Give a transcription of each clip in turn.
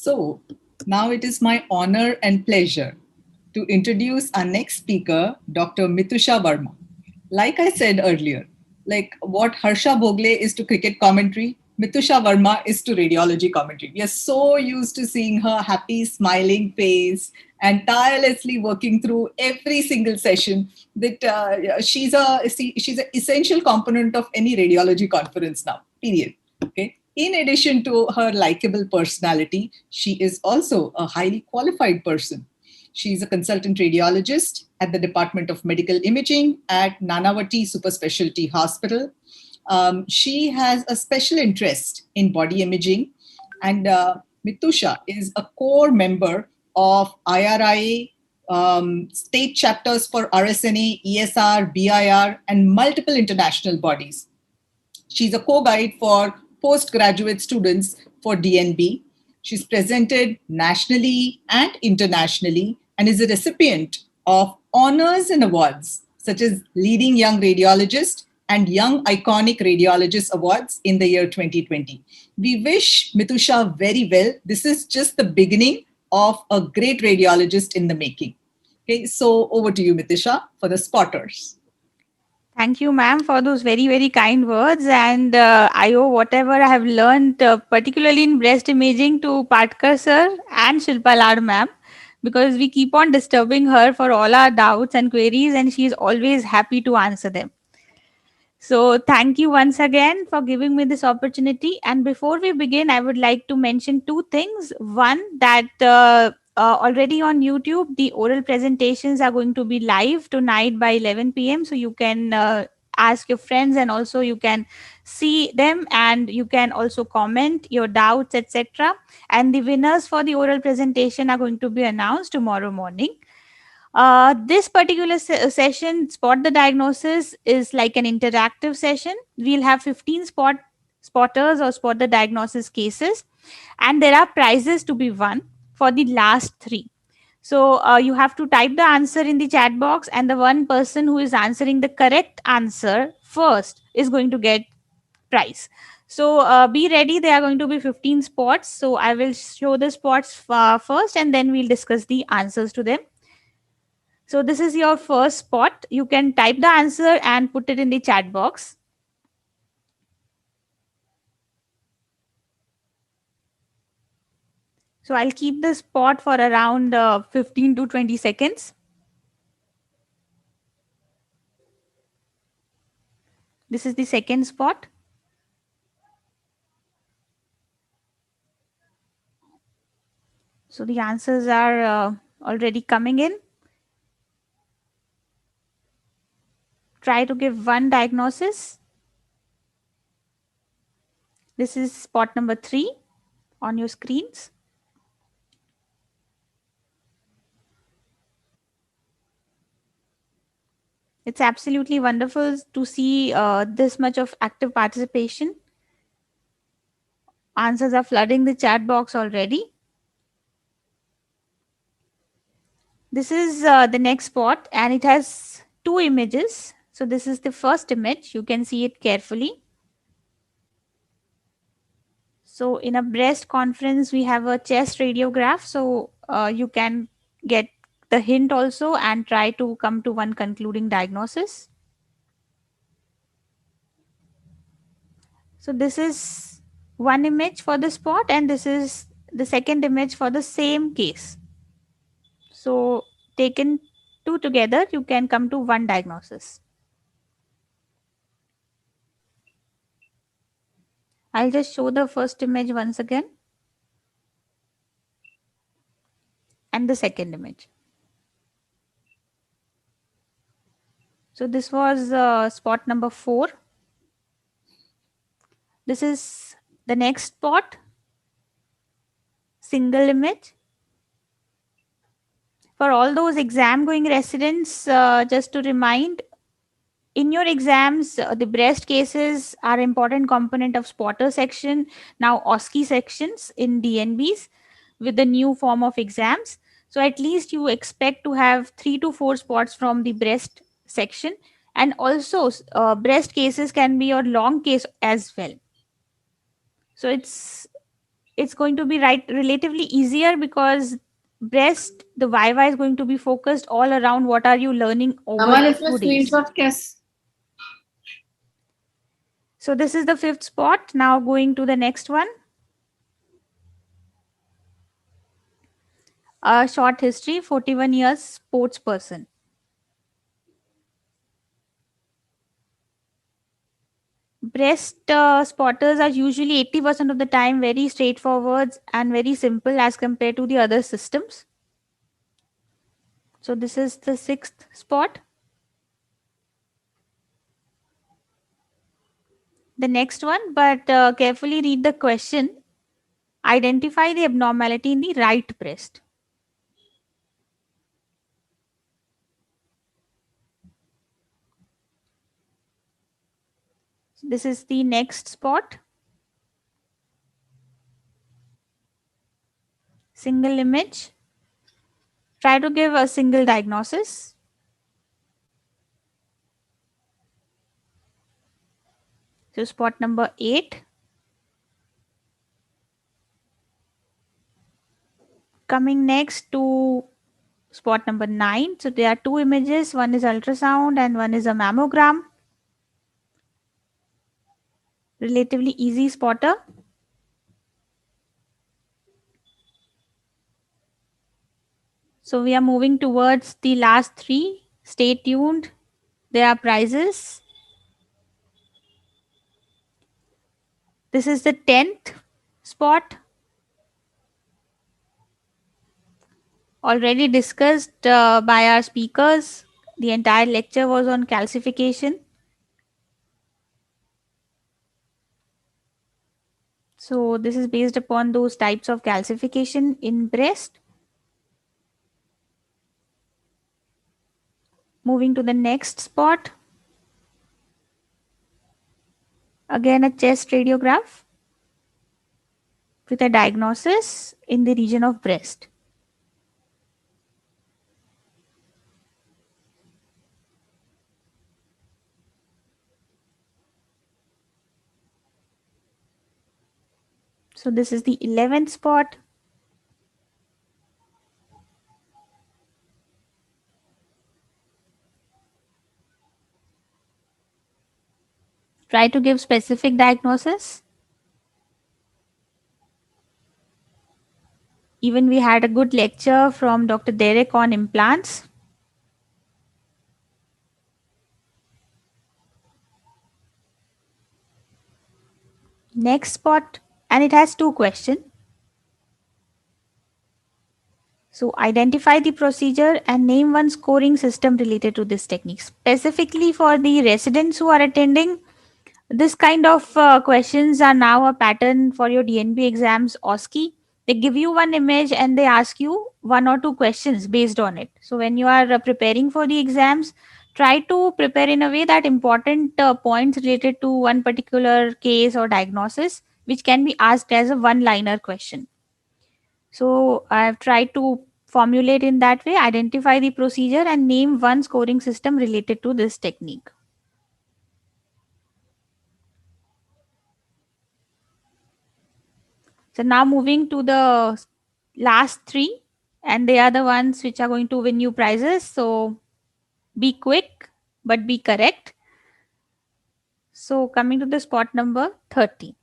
So now it is my honor and pleasure to introduce our next speaker, Dr. Mitusha Verma. Like I said earlier, like what Harsha Bhogle is to cricket commentary, Mitusha Verma is to radiology commentary. We are so used to seeing her happy, smiling face and tirelessly working through every single session. That she's an essential component of any radiology conference now. Period. Okay. In addition to her likable personality, she is also a highly qualified person. She is a consultant radiologist at the Department of Medical Imaging at Nanavati Super Specialty Hospital. She has a special interest in body imaging, and Mitusha is a core member of IRIA state chapters for RSNA, ESR, BIR, and multiple international bodies. She's a co-guide for postgraduate students for DNB. She's presented nationally and internationally and is a recipient of honors and awards such as Leading Young Radiologist and Young Iconic Radiologist Awards in the year 2020. We wish Mitusha very well. This is just the beginning of a great radiologist in the making. Okay, so over to you, Mitusha, for the spotters. Thank you, ma'am, for those very, very kind words. And I owe whatever I have learned, particularly in breast imaging, to Patkar sir and Shilpa Lad ma'am, because we keep on disturbing her for all our doubts and queries, and she is always happy to answer them. So, thank you once again for giving me this opportunity. And before we begin, I would like to mention two things. One, that already on YouTube, the oral presentations are going to be live tonight by 11 p.m. So, you can ask your friends, and also you can see them, and you can also comment your doubts, etc. And the winners for the oral presentation are going to be announced tomorrow morning. This particular session, Spot the Diagnosis, is like an interactive session. We'll have 15 spotters or spot the diagnosis cases, and there are prizes to be won for the last three. So you have to type the answer in the chat box, and the one person who is answering the correct answer first is going to get prize. So be ready. There are going to be 15 spots. So I will show the spots first, and then we'll discuss the answers to them. So this is your first spot. You can type the answer and put it in the chat box. So I'll keep the spot for around 15 to 20 seconds. This is the second spot. So the answers are already coming in. Try to give one diagnosis. This is spot number 3 on your screens. It's absolutely wonderful to see this much of active participation. Answers are flooding the chat box already. This is the next spot, and it has two images. So this is the first image. You can see it carefully. So in a breast conference, we have a chest radiograph. So you can get the hint also and try to come to one concluding diagnosis. So this is one image for the spot, and this is the second image for the same case. So taken two together, you can come to one diagnosis. I'll just show the first image once again, and the second image. So this was spot number 4. This is the next spot, single image. For all those exam going residents, just to remind, in your exams, the breast cases are important component of spotter section, now OSCE sections in DNBs with the new form of exams. So at least you expect to have 3 to 4 spots from the breast section, and also breast cases can be your long case as well. So it's going to be relatively easier because breast, the viva is going to be focused all around what are you learning over हमारे the इसमें 2 days. Screenshot कैसे? So this is the 5th spot. Now going to the next one. A short history, 41 years, sports person. Breast spotters are usually 80% of the time very straightforward and very simple as compared to the other systems. So this is the 6th spot. The next one, but carefully read the question. Identify the abnormality in the right breast. This is the next spot. Single image. Try to give a single diagnosis. So spot number 8. Coming next to spot number 9. So there are 2 images. One is ultrasound and one is a mammogram. Relatively easy spotter. So we are moving towards the last 3. Stay tuned. There are prizes. This is the 10th spot. Already discussed by our speakers. The entire lecture was on calcification. So this is based upon those types of calcification in breast. Moving to the next spot. Again, a chest radiograph with a diagnosis in the region of breast. So this is the 11th spot. Try to give specific diagnosis. Even we had a good lecture from Dr. Derek on implants. Next spot, and it has 2 questions. So identify the procedure and name one scoring system related to this technique. Specifically for the residents who are attending, this kind of questions are now a pattern for your DNB exams, OSCE. They give you one image and they ask you 1 or 2 questions based on it. So when you are preparing for the exams, try to prepare in a way that important points related to one particular case or diagnosis, which can be asked as a one-liner question. So I've tried to formulate in that way, identify the procedure and name one scoring system related to this technique. So now moving to the last 3, and they are the ones which are going to win you prizes. So be quick, but be correct. So coming to the spot number 30.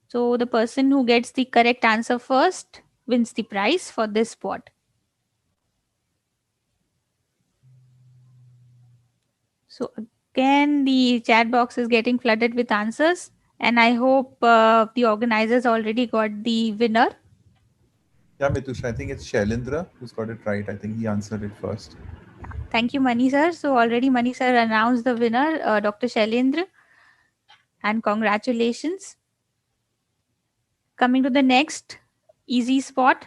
So the person who gets the correct answer first wins the prize for this spot. So again, the chat box is getting flooded with answers, and I hope the organizers already got the winner. Yeah, Mitusha, I think it's Shailendra who's got it right. I think he answered it first. Thank you, Mani sir. So already Mani sir announced the winner, Dr. Shailendra, and congratulations. Coming to the next easy spot.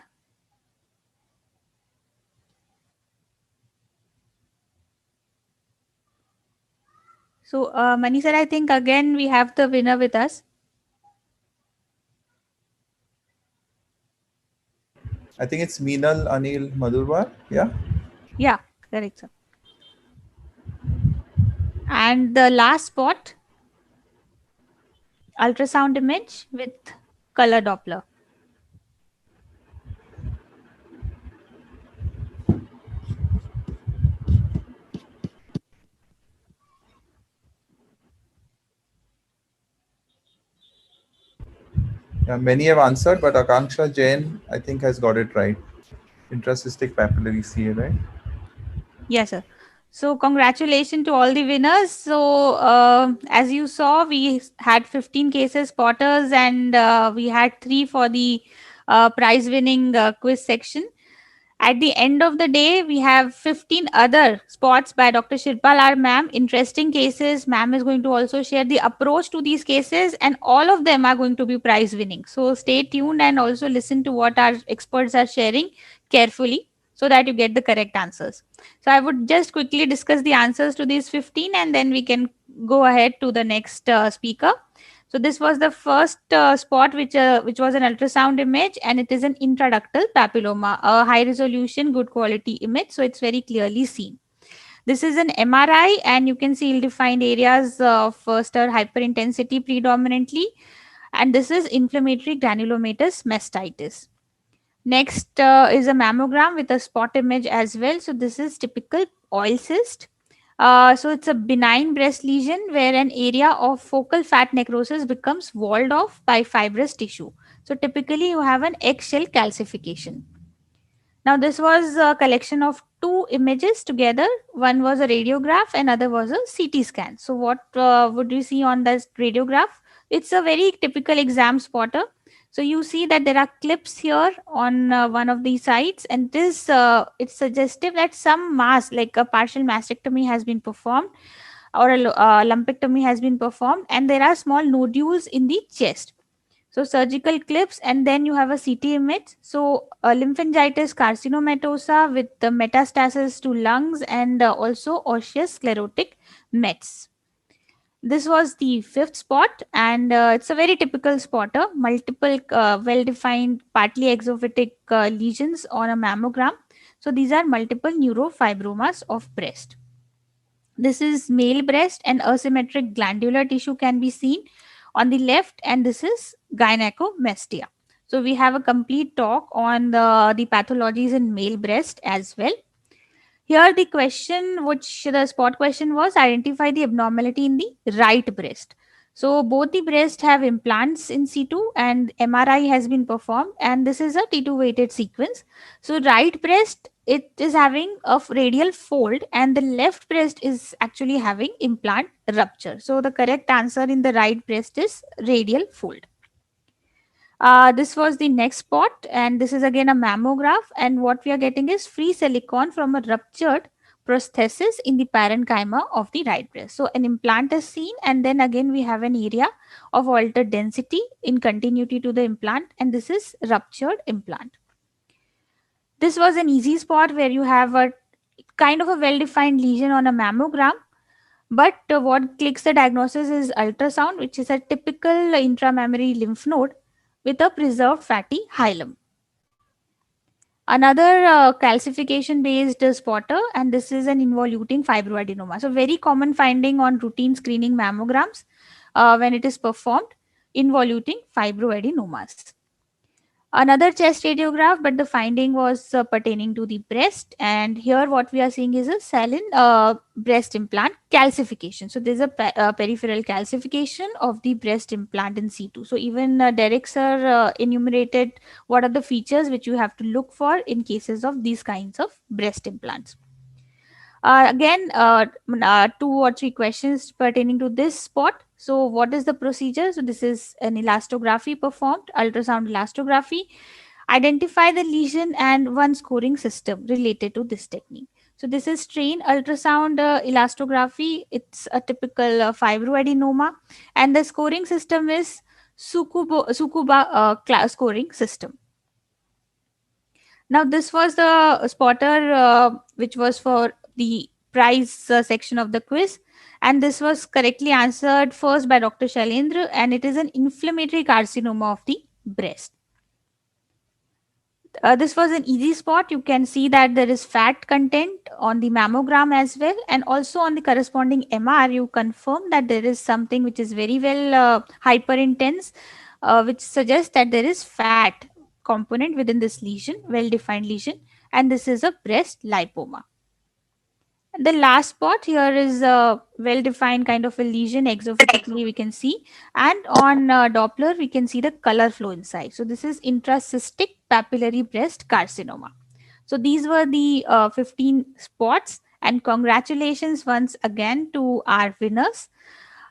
So Mani sir, I think again we have the winner with us. I think it's Meenal Anil Madhurwar. Yeah. Yeah, correct, sir. And the last spot. ultrasound image with color Doppler. Yeah, many have answered, but Akanksha Jain, I think, has got it right. Intracystic papillary CA, right? Yes, sir. So congratulations to all the winners. So as you saw, we had 15 cases spotters, and we had 3 for the prize winning quiz section. At the end of the day, we have 15 other spots by Dr. Shirpal R. Ma'am. Interesting cases. Ma'am is going to also share the approach to these cases, and all of them are going to be prize winning. So stay tuned and also listen to what our experts are sharing carefully so that you get the correct answers. So I would just quickly discuss the answers to these 15, and then we can go ahead to the next speaker. So this was the first spot, which was an ultrasound image, and it is an intraductal papilloma, a high resolution, good quality image. So it's very clearly seen. This is an MRI, and you can see ill-defined areas of stir hyperintensity predominantly, and this is inflammatory granulomatous mastitis. Next is a mammogram with a spot image as well. So this is typical oil cyst. So it's a benign breast lesion where an area of focal fat necrosis becomes walled off by fibrous tissue. So typically you have an eggshell calcification. Now this was a collection of two images together. One was a radiograph, another was a CT scan. So what would you see on this radiograph? It's a very typical exam spotter. So you see that there are clips here on one of the sides, and this it's suggestive that some mass, like a partial mastectomy, has been performed, or a lumpectomy has been performed, and there are small nodules in the chest. So surgical clips, and then you have a CT image. So lymphangitis carcinomatosa with the metastasis to lungs, and also osseous sclerotic mets. This was the fifth spot, and it's a very typical spotter. Multiple well-defined, partly exophytic lesions on a mammogram. So these are multiple neurofibromas of breast. This is male breast, and asymmetric glandular tissue can be seen on the left, and this is gynecomastia. So we have a complete talk on the pathologies in male breast as well. Here the question, which the spot question was, identify the abnormality in the right breast. So both the breast have implants in situ, and MRI has been performed, and this is a T2 weighted sequence. So right breast, it is having a radial fold, and the left breast is actually having implant rupture. So the correct answer in the right breast is radial fold. This was the next spot, and this is again a mammograph. And what we are getting is free silicon from a ruptured prosthesis in the parenchyma of the right breast. So, an implant is seen, and then again we have an area of altered density in continuity to the implant, and this is ruptured implant. This was an easy spot where you have a kind of a well defined lesion on a mammogram. But what clicks the diagnosis is ultrasound, which is a typical intramammary lymph node with a preserved fatty hilum. Another calcification based spotter, and this is an involuting fibroadenoma. So, very common finding on routine screening mammograms when it is performed, involuting fibroadenomas. Another chest radiograph, but the finding was pertaining to the breast. And here, what we are seeing is a salin breast implant calcification. So, there's a peripheral calcification of the breast implant in situ. So, even Derek sir enumerated what are the features which you have to look for in cases of these kinds of breast implants. Again, two or three questions pertaining to this spot. So, what is the procedure? So, this is an elastography performed, ultrasound elastography. Identify the lesion and one scoring system related to this technique. So, this is strain ultrasound elastography. It's a typical fibroadenoma, and the scoring system is Sukuba scoring system. Now, this was the spotter which was for the prize section of the quiz, and this was correctly answered first by Dr. Shailendra, and it is an inflammatory carcinoma of the breast. This was an easy spot. You can see that there is fat content on the mammogram as well, and also on the corresponding MR, you confirm that there is something which is very well hyper intense, which suggests that there is fat component within this lesion, well defined lesion, and this is a breast lipoma. The last spot here is a well-defined kind of a lesion exophytically we can see, and on Doppler we can see the color flow inside. So this is intracystic papillary breast carcinoma. So these were the 15 spots, and congratulations once again to our winners.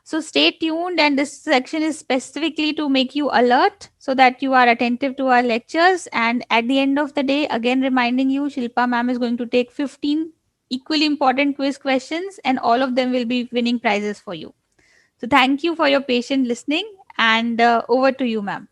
So stay tuned, and this section is specifically to make you alert so that you are attentive to our lectures. And at the end of the day, again reminding you, Shilpa ma'am is going to take 15 equally important quiz questions, and all of them will be winning prizes for you. So thank you for your patient listening, and over to you, ma'am.